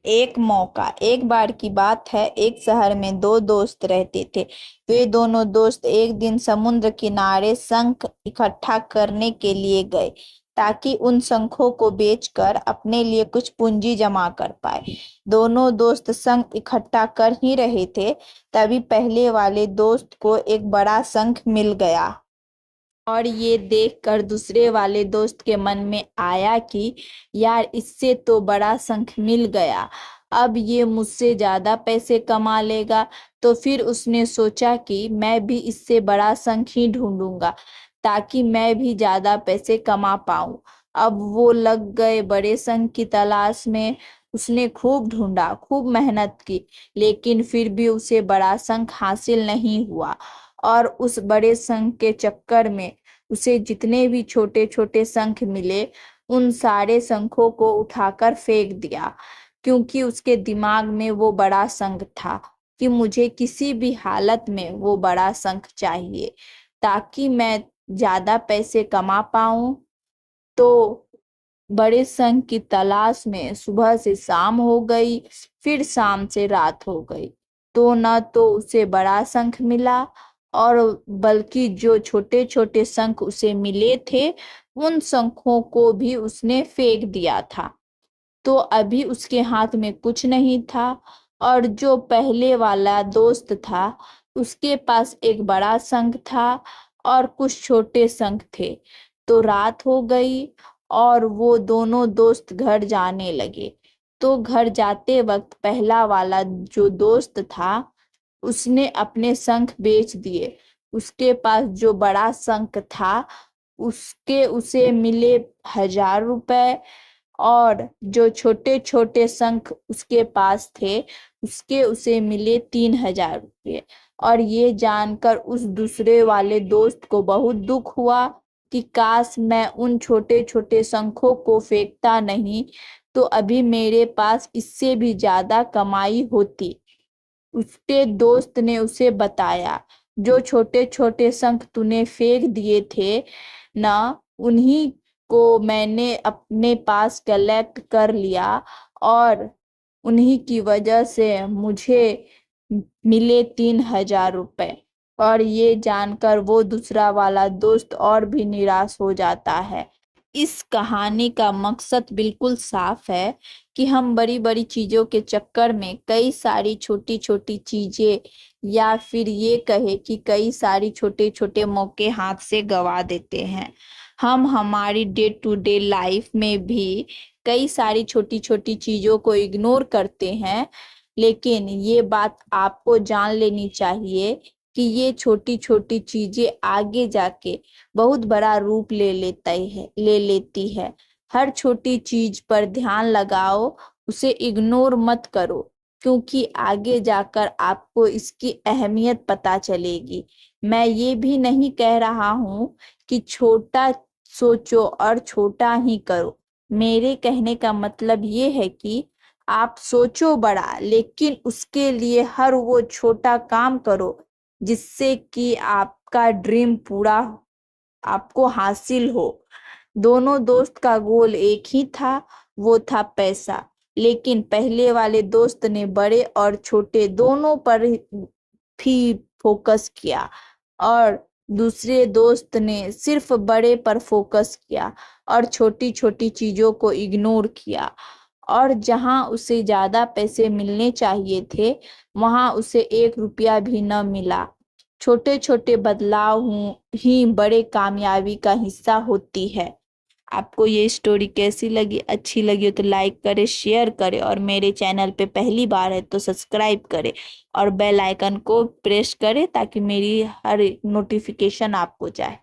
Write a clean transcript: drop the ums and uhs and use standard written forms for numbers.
एक मौका। एक बार की बात है, एक शहर में दो दोस्त रहते थे। वे दोनों दोस्त एक दिन समुद्र किनारे शंख इकट्ठा करने के लिए गए, ताकि उन शंखों को बेचकर अपने लिए कुछ पूंजी जमा कर पाए। दोनों दोस्त शंख इकट्ठा कर ही रहे थे, तभी पहले वाले दोस्त को एक बड़ा शंख मिल गया। और ये देखकर दूसरे वाले दोस्त के मन में आया कि यार, इससे तो बड़ा शंख मिल गया, अब ये मुझसे ज्यादा पैसे कमा लेगा। तो फिर उसने सोचा कि मैं भी इससे बड़ा शंख ही ढूंढूंगा, ताकि मैं भी ज्यादा पैसे कमा पाऊं। अब वो लग गए बड़े शंख की तलाश में। उसने खूब ढूंढा, खूब मेहनत की, लेकिन फिर भी उसे बड़ा शंख हासिल नहीं हुआ। और उस बड़े शंख के चक्कर में उसे जितने भी छोटे छोटे शंख मिले, उन सारे शंखों को उठाकर फेंक दिया, क्योंकि उसके दिमाग में वो बड़ा शंख था कि मुझे किसी भी हालत में वो बड़ा शंख चाहिए, ताकि मैं ज्यादा पैसे कमा पाऊं। तो बड़े शंख की तलाश में सुबह से शाम हो गई, फिर शाम से रात हो गई, तो न तो उसे बड़ा शंख मिला, और बल्कि जो छोटे छोटे शंख उसे मिले थे, उन शंखों को भी उसने फेंक दिया था। तो अभी उसके हाथ में कुछ नहीं था। और जो पहले वाला दोस्त था, उसके पास एक बड़ा शंख था और कुछ छोटे शंख थे। तो रात हो गई और वो दोनों दोस्त घर जाने लगे। तो घर जाते वक्त पहला वाला जो दोस्त था, उसने अपने शंख बेच दिए। उसके पास जो बड़ा शंख था, उसके उसे मिले 1000 रुपए, और जो छोटे छोटे शंख उसके पास थे, उसके उसे मिले 3000 रुपये। और ये जानकर उस दूसरे वाले दोस्त को बहुत दुख हुआ कि काश मैं उन छोटे छोटे शंखों को फेंकता नहीं, तो अभी मेरे पास इससे भी ज्यादा कमाई होती। उसके दोस्त ने उसे बताया, जो छोटे छोटे शंख तूने फेंक दिए थे ना, उन्हीं को मैंने अपने पास कलेक्ट कर लिया, और उन्हीं की वजह से मुझे मिले 3000 रुपए। और ये जानकर वो दूसरा वाला दोस्त और भी निराश हो जाता है। इस कहानी का मकसद बिल्कुल साफ है कि हम बड़ी बड़ी चीजों के चक्कर में कई सारी छोटी छोटी चीजें, या फिर ये कहे कि कई सारी छोटे छोटे मौके हाथ से गवा देते हैं। हम हमारी डे टू डे लाइफ में भी कई सारी छोटी छोटी चीजों को इग्नोर करते हैं, लेकिन ये बात आपको जान लेनी चाहिए कि ये छोटी छोटी चीजें आगे जाके बहुत बड़ा रूप ले लेती है। हर छोटी चीज पर ध्यान लगाओ, उसे इग्नोर मत करो, क्योंकि आगे जाकर आपको इसकी अहमियत पता चलेगी। मैं ये भी नहीं कह रहा हूँ कि छोटा सोचो और छोटा ही करो। मेरे कहने का मतलब ये है कि आप सोचो बड़ा, लेकिन उसके लिए हर वो छोटा काम करो जिससे कि आपका ड्रीम पूरा आपको हासिल हो। दोनों दोस्त का गोल एक ही था, वो था पैसा। लेकिन पहले वाले दोस्त ने बड़े और छोटे दोनों पर भी फोकस किया, और दूसरे दोस्त ने सिर्फ बड़े पर फोकस किया और छोटी छोटी चीजों को इग्नोर किया। और जहां उसे ज्यादा पैसे मिलने चाहिए थे, वहां उसे 1 रुपया भी न मिला। छोटे छोटे बदलाव ही बड़े कामयाबी का हिस्सा होती है। आपको ये स्टोरी कैसी लगी? अच्छी लगी हो तो लाइक करें, शेयर करें, और मेरे चैनल पे पहली बार है तो सब्सक्राइब करें और बेल आइकन को प्रेस करें, ताकि मेरी हर नोटिफिकेशन आपको जाए।